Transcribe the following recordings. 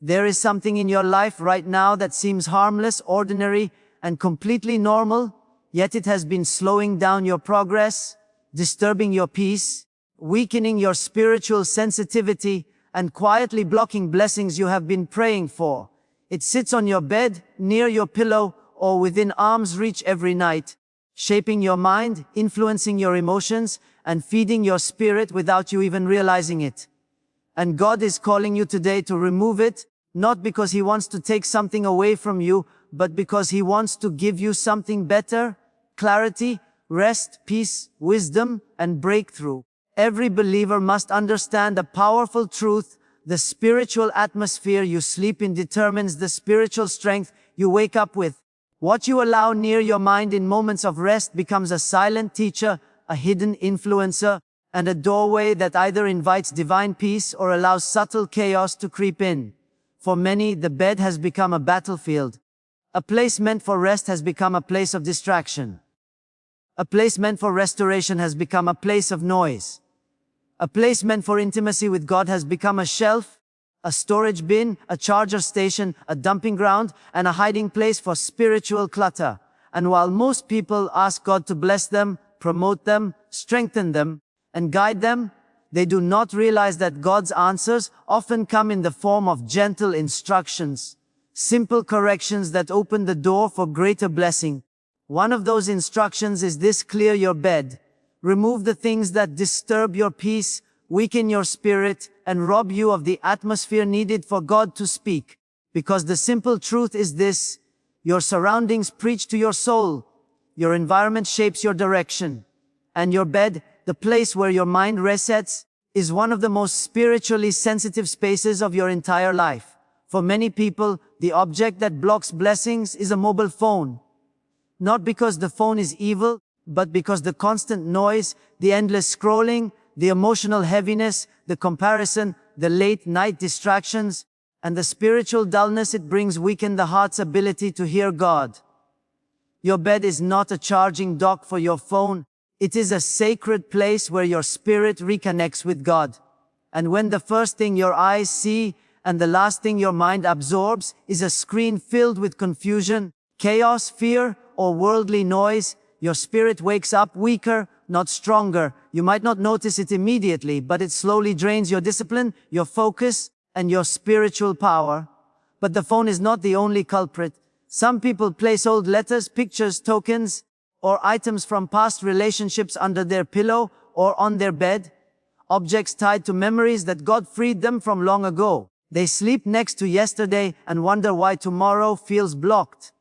There is something in your life right now that seems harmless, ordinary, and completely normal, yet it has been slowing down your progress, disturbing your peace, weakening your spiritual sensitivity, and quietly blocking blessings you have been praying for. It sits on your bed, near your pillow, or within arm's reach every night, shaping your mind, influencing your emotions, and feeding your spirit without you even realizing it. And God is calling you today to remove it, not because He wants to take something away from you, but because He wants to give you something better: clarity, rest, peace, wisdom, and breakthrough. Every believer must understand a powerful truth: the spiritual atmosphere you sleep in determines the spiritual strength you wake up with. What you allow near your mind in moments of rest becomes a silent teacher, a hidden influencer, and a doorway that either invites divine peace or allows subtle chaos to creep in. For many, the bed has become a battlefield. A place meant for rest has become a place of distraction. A place meant for restoration has become a place of noise. A place meant for intimacy with God has become a shelf, a storage bin, a charger station, a dumping ground, and a hiding place for spiritual clutter. And while most people ask God to bless them, promote them, strengthen them, and guide them, they do not realize that God's answers often come in the form of gentle instructions, simple corrections that open the door for greater blessing. One of those instructions is this: clear your bed. Remove the things that disturb your peace, weaken your spirit, and rob you of the atmosphere needed for God to speak. Because the simple truth is this: your surroundings preach to your soul, your environment shapes your direction, and your bed, the place where your mind resets, is one of the most spiritually sensitive spaces of your entire life. For many people, the object that blocks blessings is a mobile phone. Not because the phone is evil, but because the constant noise, the endless scrolling, the emotional heaviness, the comparison, the late-night distractions, and the spiritual dullness it brings weaken the heart's ability to hear God. Your bed is not a charging dock for your phone. It is a sacred place where your spirit reconnects with God. And when the first thing your eyes see and the last thing your mind absorbs is a screen filled with confusion, chaos, fear, or worldly noise, your spirit wakes up weaker, not stronger. You might not notice it immediately, but it slowly drains your discipline, your focus, and your spiritual power. But the phone is not the only culprit. Some people place old letters, pictures, tokens, or items from past relationships under their pillow or on their bed. Objects tied to memories that God freed them from long ago. They sleep next to yesterday and wonder why tomorrow feels blocked.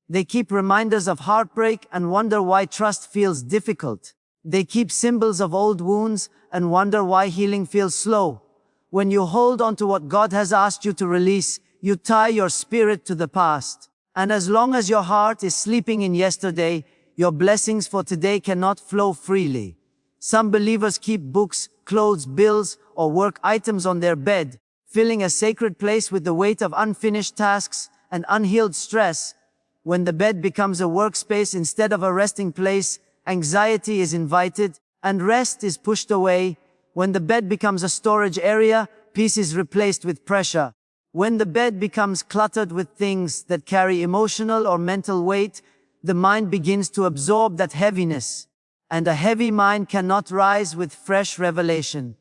They keep reminders of heartbreak and wonder why trust feels difficult. They keep symbols of old wounds and wonder why healing feels slow. When you hold on to what God has asked you to release, you tie your spirit to the past. And as long as your heart is sleeping in yesterday, your blessings for today cannot flow freely. Some believers keep books, clothes, bills, or work items on their bed, filling a sacred place with the weight of unfinished tasks and unhealed stress. When the bed becomes a workspace instead of a resting place, anxiety is invited and rest is pushed away. When the bed becomes a storage area, peace is replaced with pressure. When the bed becomes cluttered with things that carry emotional or mental weight, the mind begins to absorb that heaviness. And a heavy mind cannot rise with fresh revelation.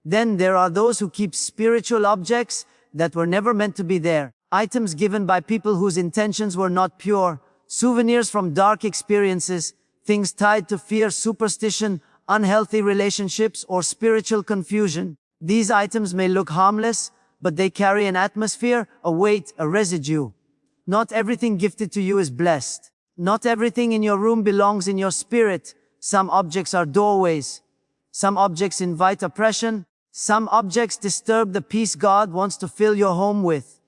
Then there are those who keep spiritual objects that were never meant to be there. Items given by people whose intentions were not pure, souvenirs from dark experiences, things tied to fear, superstition, unhealthy relationships, or spiritual confusion. These items may look harmless, but they carry an atmosphere, a weight, a residue. Not everything gifted to you is blessed. Not everything in your room belongs in your spirit. Some objects are doorways. Some objects invite oppression. Some objects disturb the peace God wants to fill your home with.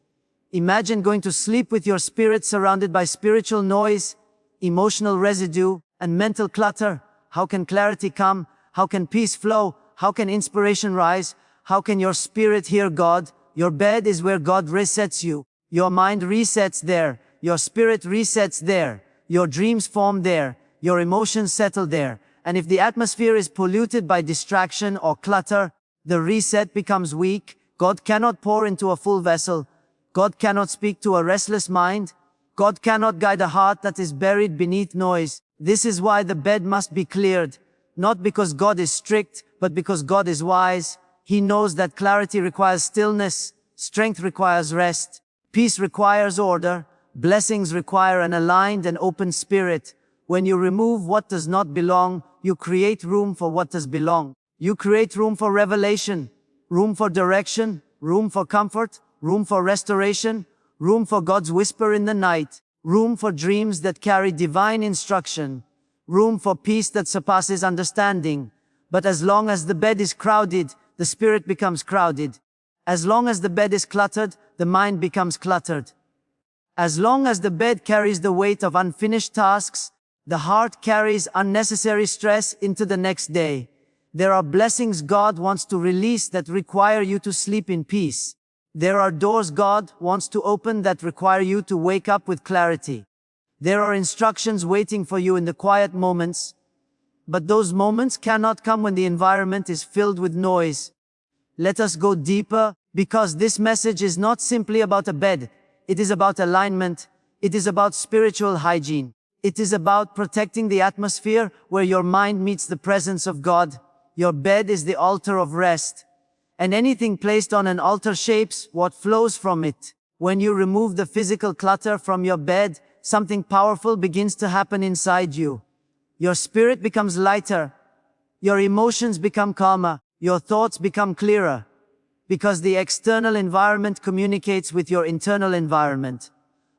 Imagine going to sleep with your spirit surrounded by spiritual noise, emotional residue, and mental clutter. How can clarity come? How can peace flow? How can inspiration rise? How can your spirit hear God? Your bed is where God resets you. Your mind resets there. Your spirit resets there. Your dreams form there. Your emotions settle there. And if the atmosphere is polluted by distraction or clutter, the reset becomes weak. God cannot pour into a full vessel. God cannot speak to a restless mind. God cannot guide a heart that is buried beneath noise. This is why the bed must be cleared, not because God is strict, but because God is wise. He knows that clarity requires stillness, strength requires rest, peace requires order, blessings require an aligned and open spirit. When you remove what does not belong, you create room for what does belong. You create room for revelation, room for direction, room for comfort, room for restoration, room for God's whisper in the night, room for dreams that carry divine instruction, room for peace that surpasses understanding. But as long as the bed is crowded, the spirit becomes crowded. As long as the bed is cluttered, the mind becomes cluttered. As long as the bed carries the weight of unfinished tasks, the heart carries unnecessary stress into the next day. There are blessings God wants to release that require you to sleep in peace. There are doors God wants to open that require you to wake up with clarity. There are instructions waiting for you in the quiet moments, but those moments cannot come when the environment is filled with noise. Let us go deeper, because this message is not simply about a bed. It is about alignment. It is about spiritual hygiene. It is about protecting the atmosphere where your mind meets the presence of God. Your bed is the altar of rest. And anything placed on an altar shapes what flows from it. When you remove the physical clutter from your bed, something powerful begins to happen inside you. Your spirit becomes lighter. Your emotions become calmer. Your thoughts become clearer. Because the external environment communicates with your internal environment.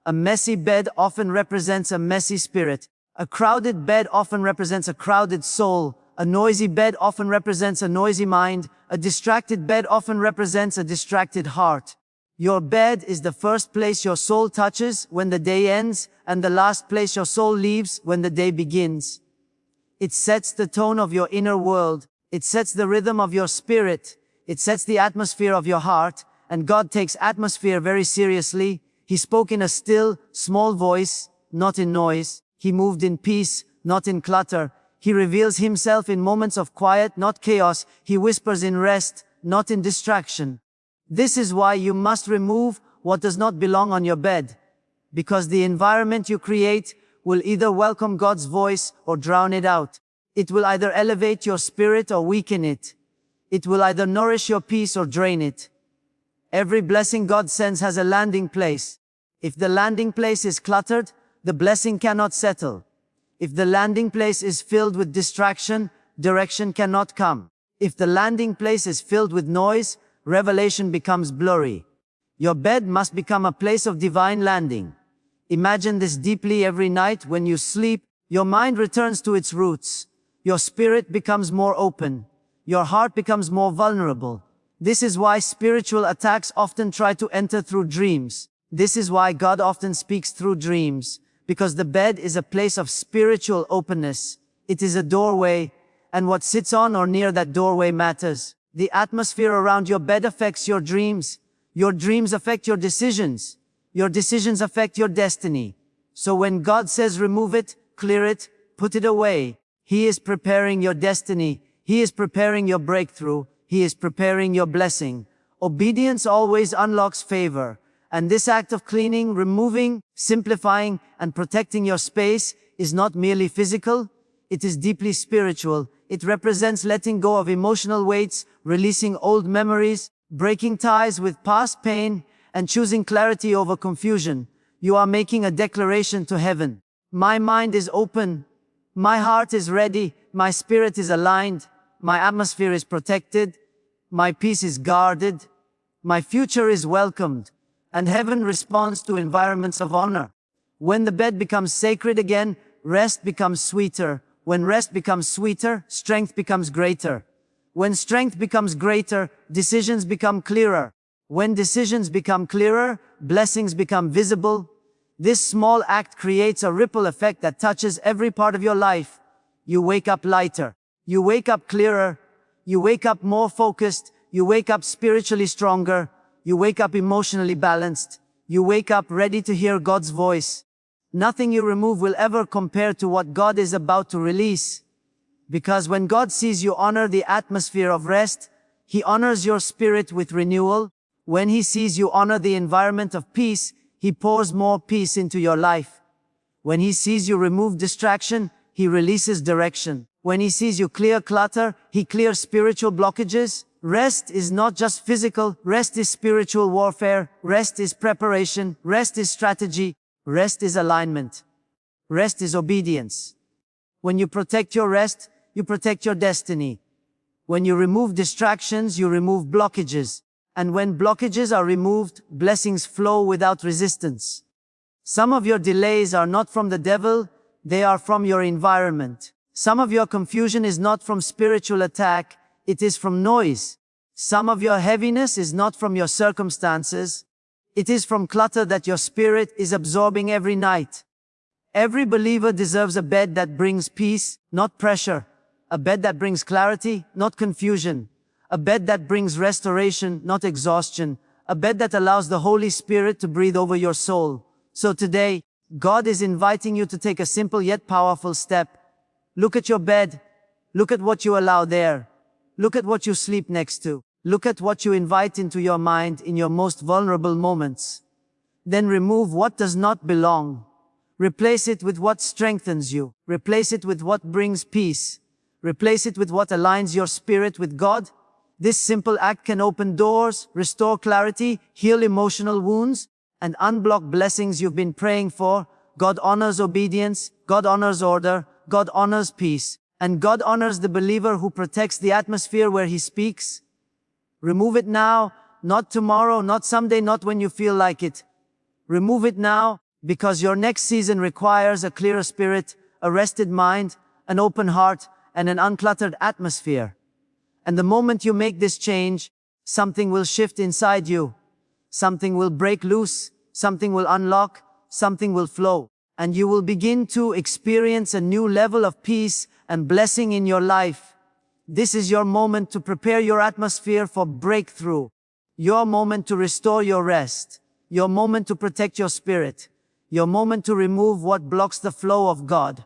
A messy bed often represents a messy spirit. A crowded bed often represents a crowded soul. A noisy bed often represents a noisy mind. A distracted bed often represents a distracted heart. Your bed is the first place your soul touches when the day ends, and the last place your soul leaves when the day begins. It sets the tone of your inner world. It sets the rhythm of your spirit. It sets the atmosphere of your heart, and God takes atmosphere very seriously. He spoke in a still, small voice, not in noise. He moved in peace, not in clutter. He reveals himself in moments of quiet, not chaos. He whispers in rest, not in distraction. This is why you must remove what does not belong on your bed. Because the environment you create will either welcome God's voice or drown it out. It will either elevate your spirit or weaken it. It will either nourish your peace or drain it. Every blessing God sends has a landing place. If the landing place is cluttered, the blessing cannot settle. If the landing place is filled with distraction, direction cannot come. If the landing place is filled with noise, revelation becomes blurry. Your bed must become a place of divine landing. Imagine this deeply every night when you sleep. Your mind returns to its roots. Your spirit becomes more open. Your heart becomes more vulnerable. This is why spiritual attacks often try to enter through dreams. This is why God often speaks through dreams. Because the bed is a place of spiritual openness. It is a doorway, and what sits on or near that doorway matters. The atmosphere around your bed affects your dreams. Your dreams affect your decisions. Your decisions affect your destiny. So when God says remove it, clear it, put it away, He is preparing your destiny. He is preparing your breakthrough. He is preparing your blessing. Obedience always unlocks favor. And this act of cleaning, removing, simplifying, and protecting your space is not merely physical. It is deeply spiritual. It represents letting go of emotional weights, releasing old memories, breaking ties with past pain, and choosing clarity over confusion. You are making a declaration to heaven. My mind is open. My heart is ready. My spirit is aligned. My atmosphere is protected. My peace is guarded. My future is welcomed. And heaven responds to environments of honor. When the bed becomes sacred again, rest becomes sweeter. When rest becomes sweeter, strength becomes greater. When strength becomes greater, decisions become clearer. When decisions become clearer, blessings become visible. This small act creates a ripple effect that touches every part of your life. You wake up lighter. You wake up clearer. You wake up more focused. You wake up spiritually stronger. You wake up emotionally balanced. You wake up ready to hear God's voice. Nothing you remove will ever compare to what God is about to release. Because when God sees you honor the atmosphere of rest, He honors your spirit with renewal. When He sees you honor the environment of peace, He pours more peace into your life. When He sees you remove distraction, He releases direction. When He sees you clear clutter, He clears spiritual blockages. Rest is not just physical, rest is spiritual warfare, rest is preparation, rest is strategy, rest is alignment. Rest is obedience. When you protect your rest, you protect your destiny. When you remove distractions, you remove blockages. And when blockages are removed, blessings flow without resistance. Some of your delays are not from the devil, they are from your environment. Some of your confusion is not from spiritual attack, it is from noise. Some of your heaviness is not from your circumstances, it is from clutter that your spirit is absorbing every night. Every believer deserves a bed that brings peace, not pressure. A bed that brings clarity, not confusion. A bed that brings restoration, not exhaustion. A bed that allows the Holy Spirit to breathe over your soul. So today, God is inviting you to take a simple yet powerful step. Look at your bed. Look at what you allow there. Look at what you sleep next to. Look at what you invite into your mind in your most vulnerable moments. Then remove what does not belong. Replace it with what strengthens you. Replace it with what brings peace. Replace it with what aligns your spirit with God. This simple act can open doors, restore clarity, heal emotional wounds, and unblock blessings you've been praying for. God honors obedience, God honors order, God honors peace, and God honors the believer who protects the atmosphere where He speaks. Remove it now, not tomorrow, not someday, not when you feel like it. Remove it now, because your next season requires a clearer spirit, a rested mind, an open heart, and an uncluttered atmosphere. And the moment you make this change, something will shift inside you. Something will break loose, something will unlock, something will flow. And you will begin to experience a new level of peace and blessing in your life. This is your moment to prepare your atmosphere for breakthrough. Your moment to restore your rest. Your moment to protect your spirit. Your moment to remove what blocks the flow of God.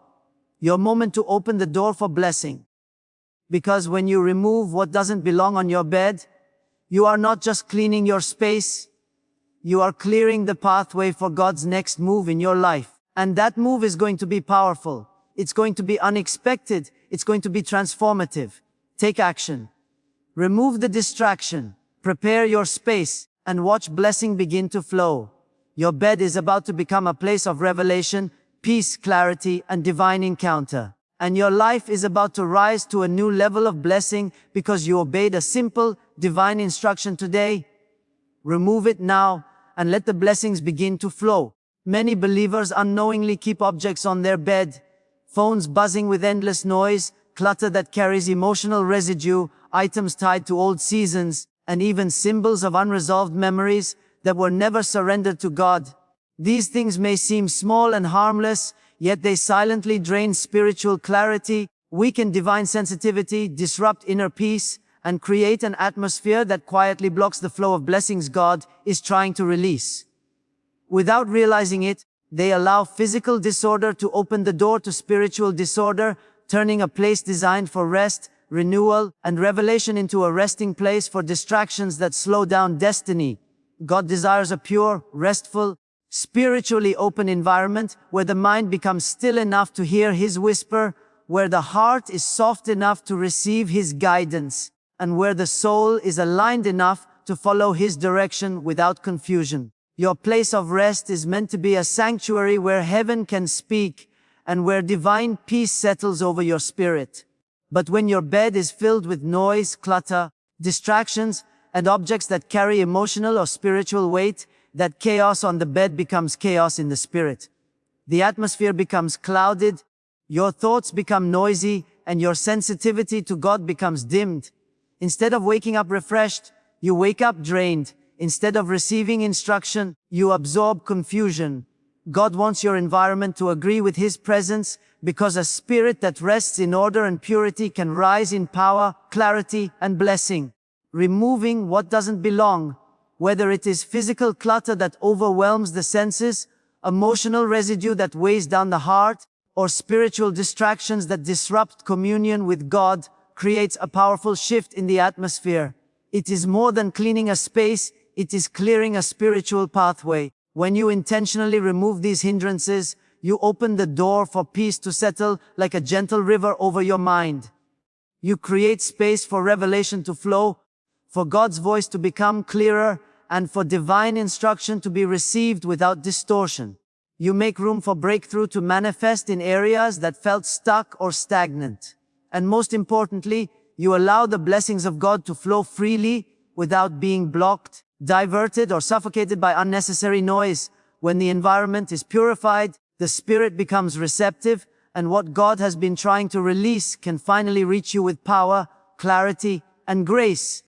Your moment to open the door for blessing. Because when you remove what doesn't belong on your bed, you are not just cleaning your space, you are clearing the pathway for God's next move in your life. And that move is going to be powerful. It's going to be unexpected. It's going to be transformative. Take action. Remove the distraction. Prepare your space and watch blessing begin to flow. Your bed is about to become a place of revelation, peace, clarity, and divine encounter. And your life is about to rise to a new level of blessing because you obeyed a simple, divine instruction today. Remove it now and let the blessings begin to flow. Many believers unknowingly keep objects on their bed, phones buzzing with endless noise, clutter that carries emotional residue, items tied to old seasons, and even symbols of unresolved memories that were never surrendered to God. These things may seem small and harmless, yet they silently drain spiritual clarity, weaken divine sensitivity, disrupt inner peace, and create an atmosphere that quietly blocks the flow of blessings God is trying to release. Without realizing it, they allow physical disorder to open the door to spiritual disorder, turning a place designed for rest, renewal, and revelation into a resting place for distractions that slow down destiny. God desires a pure, restful, spiritually open environment where the mind becomes still enough to hear His whisper, where the heart is soft enough to receive His guidance, and where the soul is aligned enough to follow His direction without confusion. Your place of rest is meant to be a sanctuary where heaven can speak and where divine peace settles over your spirit. But when your bed is filled with noise, clutter, distractions, and objects that carry emotional or spiritual weight, that chaos on the bed becomes chaos in the spirit. The atmosphere becomes clouded, your thoughts become noisy, and your sensitivity to God becomes dimmed. Instead of waking up refreshed, you wake up drained. Instead of receiving instruction, you absorb confusion. God wants your environment to agree with His presence because a spirit that rests in order and purity can rise in power, clarity, and blessing. Removing what doesn't belong, whether it is physical clutter that overwhelms the senses, emotional residue that weighs down the heart, or spiritual distractions that disrupt communion with God, creates a powerful shift in the atmosphere. It is more than cleaning a space, It is clearing a spiritual pathway. When you intentionally remove these hindrances, you open the door for peace to settle like a gentle river over your mind. You create space for revelation to flow, for God's voice to become clearer, and for divine instruction to be received without distortion. You make room for breakthrough to manifest in areas that felt stuck or stagnant. And most importantly, you allow the blessings of God to flow freely without being blocked, diverted, or suffocated by unnecessary noise. When the environment is purified, the spirit becomes receptive, and what God has been trying to release can finally reach you with power, clarity, and grace.